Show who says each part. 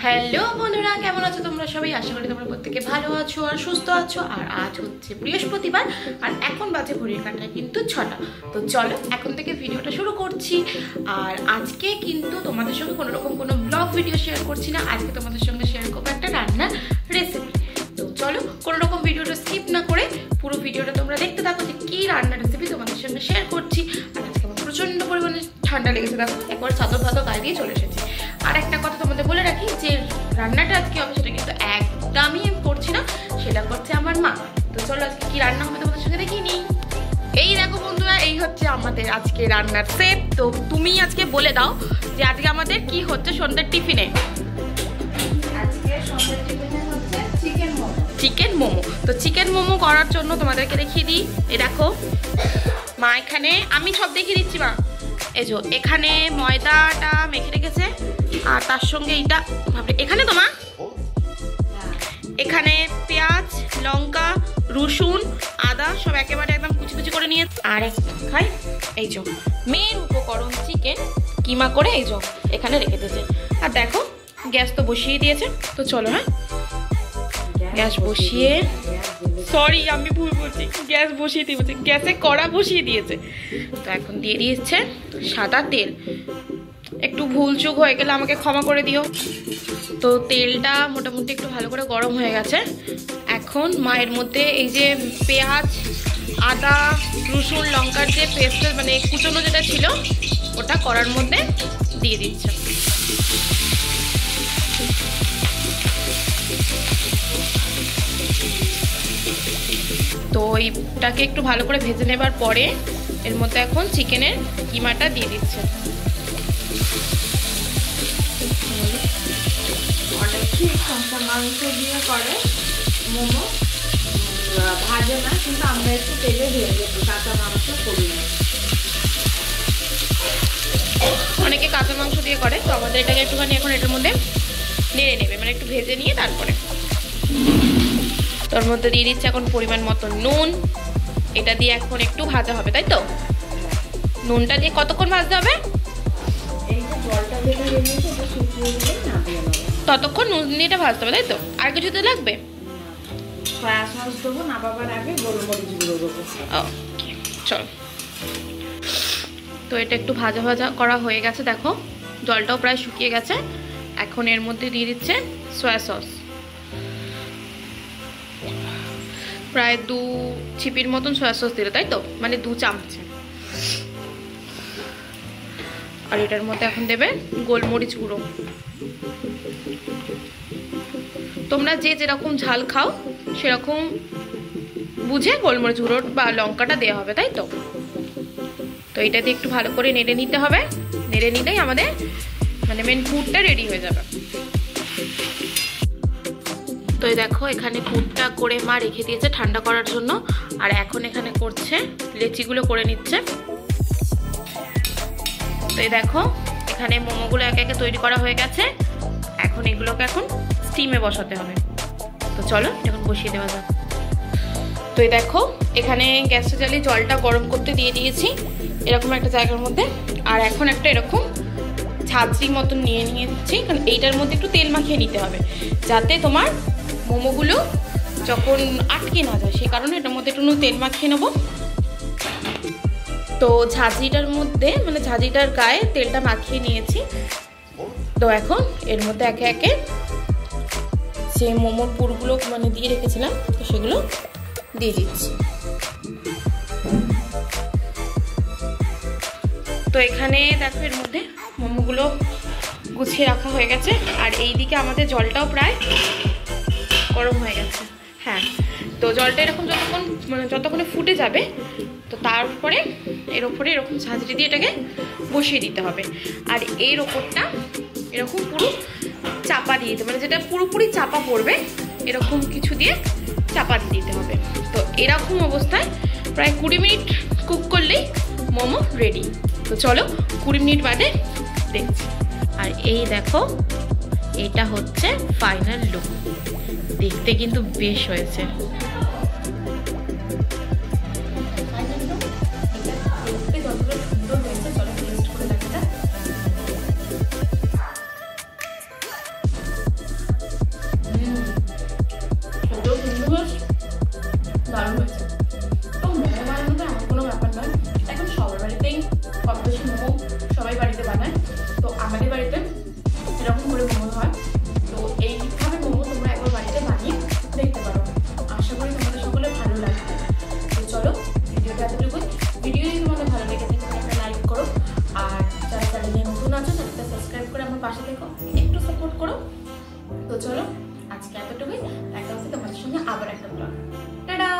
Speaker 1: Hello বন্ধুরা, কেমন আছো তোমরা সবাই? আশা করি তোমরা প্রত্যেকে ভালো আছো আর সুস্থ আছো। আর আজ হচ্ছে বৃহস্পতিবার আর এখন বাজে ঘড়ির কাঁটায় কিন্তু 6টা। তো চলো এখন থেকে ভিডিওটা শুরু করছি। আর আজকে কিন্তু তোমাদের সঙ্গে কোনোরকম কোনো ব্লগ ভিডিও শেয়ার করছি না। আজকে তোমাদের সঙ্গে শেয়ার করবো একটা রান্নার রেসিপি। তো চলো কোনোরকম ভিডিওটা স্কিপ না করে পুরো ভিডিওটা তোমরা দেখতে থাকো যে কী রান্নার রেসিপি তোমাদের সঙ্গে শেয়ার করছি। আর আজকে আমার প্রচণ্ড পরিমাণে ঠান্ডা লেগেছে, দেখো একবার চাদর ফাদর গায়ে দিয়ে চলে এসেছি। আর একটা কথা তোমাদের বলে রাখি যে রান্নাটা আজকে হবে সেটা কিন্তু একদমই আমি করছি না, সেটা করছে আমার মা। তো চলো আজকে কি রান্না হবে তোমাদের সঙ্গে দেখিয়ে নিই। এই দেখো বন্ধুরা, এই হচ্ছে আমাদের আজকে রান্নার সেট। তো তুমি আজকে বলে দাও যে আজকে আমাদের কি হচ্ছে সন্ধ্যার টিফিনে।
Speaker 2: আজকে সন্ধ্যার টিফিনে হচ্ছে চিকেন মোমো।
Speaker 1: চিকেন মোমো। তো চিকেন মোমো করার জন্য তোমাদেরকে দেখিয়ে দিই। এই দেখো মা এখানে, আমি সব দেখিয়ে দিচ্ছি মা। এই যে এখানে ময়দাটা মেখে রেখেছে আর তার সঙ্গে এইটা এখানে তো মা এখানে পেঁয়াজ, লঙ্কা, রসুন, আদা সব একেবারে একদম কুচি কুচি করে নিয়ে আর খাই। এই যে মেন উপকরণ চিকেন কিমা করে এই যে এখানে রেখে দিয়েছে। আর দেখো গ্যাস তো বসিয়ে দিয়েছে। তো চলো হ্যাঁ গ্যাস বসিয়ে, সরি আমি ভুল বলছি, গ্যাস বসিয়ে দিয়ে বলছি, গ্যাসে কড়া বসিয়ে দিয়েছে। তো এখন দিয়ে দিয়েছে সাদা তেল। একটু ভুল চুক হয়ে গেলে আমাকে ক্ষমা করে দিও। তো তেলটা মোটামুটি একটু ভালো করে গরম হয়ে গেছে। এখন মায়ের মধ্যে এই যে পেঁয়াজ, আদা, রসুন, লঙ্কার যে পেস্ট মানে কুচনো যেটা ছিল ওটা কড়ার মধ্যে দিয়ে দিচ্ছে। তো এইটাকে একটু ভালো করে ভেজে নেবার পরে এর মধ্যে এখন চিকেনের কিমাটা দিয়ে দিচ্ছে।
Speaker 2: অনেকেই কাঁচা মাংস দিয়ে করে মোমো, ভাজে না, কিন্তু আমরা একটু তেলে ভেজে কাঁচা মাংস করি না।
Speaker 1: অনেকে কাঁচা মাংস দিয়ে করে, তো আমাদের এটাকে একটুখানি এখন এটার মধ্যে নেড়ে নেবে, মানে একটু ভেজে নিয়ে তারপরে তোর মধ্যে দিয়ে দিচ্ছে এখন পরিমাণ মতো নুন। এটা দিয়ে এখন একটু ভাজা হবে, তাই তো? নুনটা দিয়ে কতক্ষণ ভাজতে হবে?
Speaker 2: এই যে জলটা যেটা বেরিয়েছে এটা শুকিয়ে গেলেই নামিয়ে নেবো।
Speaker 1: ততক্ষণ নুন দিয়ে এটা ভাজতে হবে, তাই তো? আর কিছু তো লাগবে?
Speaker 2: সয়া সস দেবো, নামাবার আগে গোলমরিচ গুঁড়ো দেবো।
Speaker 1: ওকে চলো। তো এটা একটু ভাজা ভাজা করা হয়ে গেছে, দেখো জলটাও প্রায় শুকিয়ে গেছে। এখন এর মধ্যে দিয়ে দিচ্ছে সয়া সস, প্রায় 2 চিপির মতন সয়া সস দিল, তাই তো? মানে 2 চামচে। আর এটার মধ্যে এখন দেবে গোলমরিচ গুঁড়ো। তোমরা যে যেরকম ঝাল খাও সেরকম বুঝে গোলমরিচ গুঁড়ো বা লঙ্কাটা দেওয়া হবে, তাই তো? তো এটা দিয়ে একটু ভালো করে নেড়ে নিতে হবে। নেড়ে নিলেই আমাদের মানে মেন ফুডটা রেডি হয়ে যাবে। তো এই দেখো এখানে ফুডটা করে মা রেখে দিয়েছে ঠান্ডা করার জন্য। আর এখন এখানে করছে লেচিগুলো করে নিচ্ছে। তো এই দেখো এখানে মোমোগুলো একে একে তৈরি করা হয়ে গেছে। এখন এগুলোকে এখন স্টিমে বসাতে হবে। তো চলো এখন বসিয়ে দেওয়া যাক। তো এই দেখো এখানে গ্যাসটা জ্বালিয়ে জলটা গরম করতে দিয়ে দিয়েছি এরকম একটা জায়গার মধ্যে। আর এখন একটা এরকম ছাঁচড়ি মতন নিয়ে নিয়েছি, কারণ এইটার মধ্যে একটু তেল মাখিয়ে নিতে হবে যাতে তোমার মোমোগুলো যখন আটকে না যায়, সেই কারণে এটার মধ্যে একটু তেল মাখিয়ে নেবো। তো ঝাঁঝরিটার মধ্যে মানে ঝাঁঝরিটার গায়ে তেলটা মাখিয়ে নিয়েছি। তো এখন এর মধ্যে একে একে যে মোমোর পুরগুলো মানে দিয়ে রেখেছিলাম তো সেগুলো দিয়ে দিচ্ছি। তো এখানে দেখো এর মধ্যে মোমোগুলো গুছিয়ে রাখা হয়ে গেছে। আর এই দিকে আমাদের জলটাও প্রায় গরম হয়ে গেছে। হ্যাঁ, তো জলটা এরকম যতক্ষণে ফুটে যাবে তো তারপরে এর ওপরে এরকম ঝাঁঝরি দিয়ে এটাকে বসিয়ে দিতে হবে। আর এর ওপরটা এরকম পুরো চাপা দিয়ে দিতে, মানে যেটা পুরোপুরি চাপা পড়বে এরকম কিছু দিয়ে চাপা দিতে হবে। তো এরকম অবস্থায় প্রায় 20 মিনিট কুক করলেই মোমো রেডি। তো চলো 20 মিনিট বাদে দেখছি। আর এই দেখো এটা হচ্ছে ফাইনাল লুক। দেখতে কিন্তু বেশ হয়েছে। সাবস্ক্রাইব করে আমার পাশে থেকো, একটু সাপোর্ট করো। তো চলো আজকে এতটুকুই, দেখা হচ্ছে তোমাদের সঙ্গে আবার একটা ব্লগ। টাটা।